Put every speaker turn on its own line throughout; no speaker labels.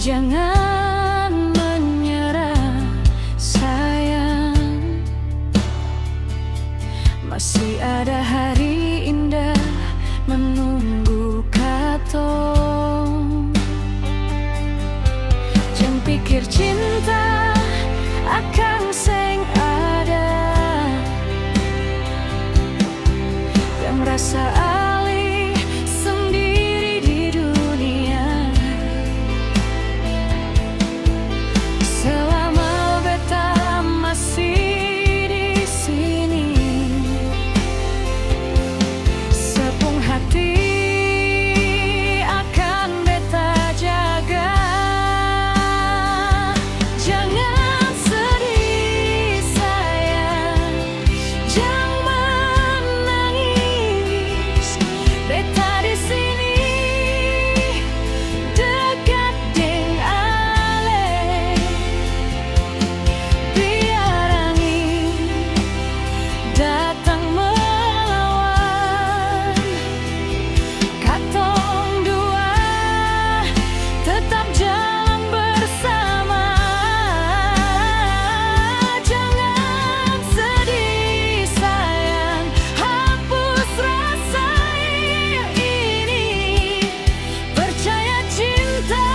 Jangan menyerah sayang, masih ada hari indah menunggu katong. Jangan pikir cinta akan seng ada, yang rasa alih sendiri di dunia. Selama beta masih di sini, sepung hati akan beta jaga. Jangan sedih sayang, jangan menangis. Beta di sini dekat deng ale. Biar angin datang melawan, katong dua tetap jalan bersama. Jangan sedih sayang, hapus rasa ini. Percaya cinta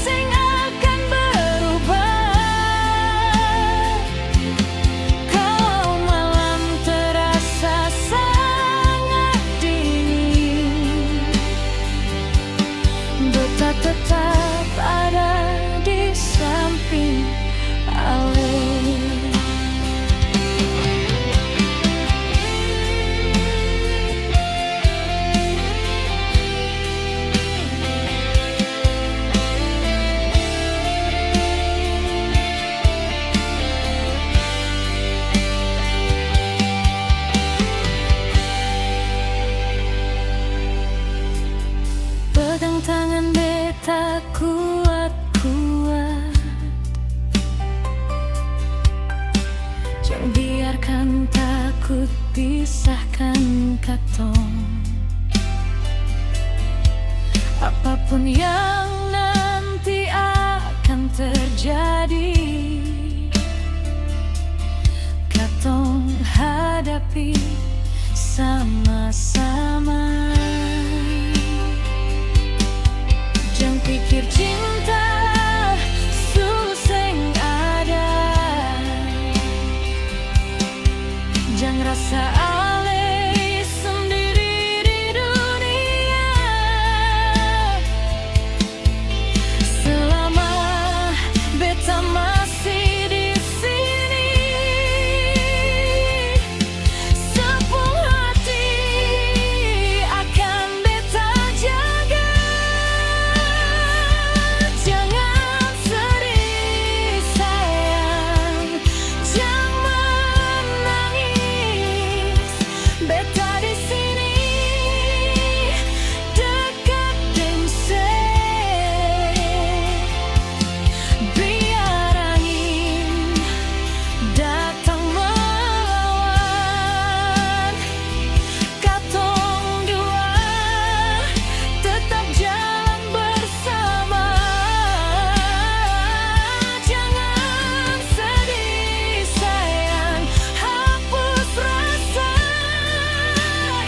sing akan berubah. Kalau malam terasa sangat dingin, beta tetap ada di samping ale. Pegang tangan beta kuat-kuat, jangan biarkan takut pisahkan katong. Apapun yang nanti akan terjadi, katong hadapi sama-sama. Jangan pikir cinta suseng ada, jangan rasa alih sendiri di dunia. Selama beta masih di sini, sepung hati akan beta jaga. Jangan sedih sayang, jangan menangis. Beta di sini dekat deng se. Biar angin datang melawan, katong dua tetap jalan bersama. Jangan sedih sayang, hapus rasa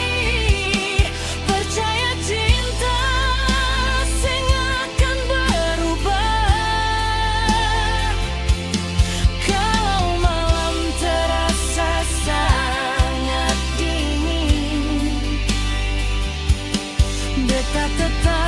ini. Percaya cinta sing akan berubah. Kalau malam terasa sangat dingin, beta tetap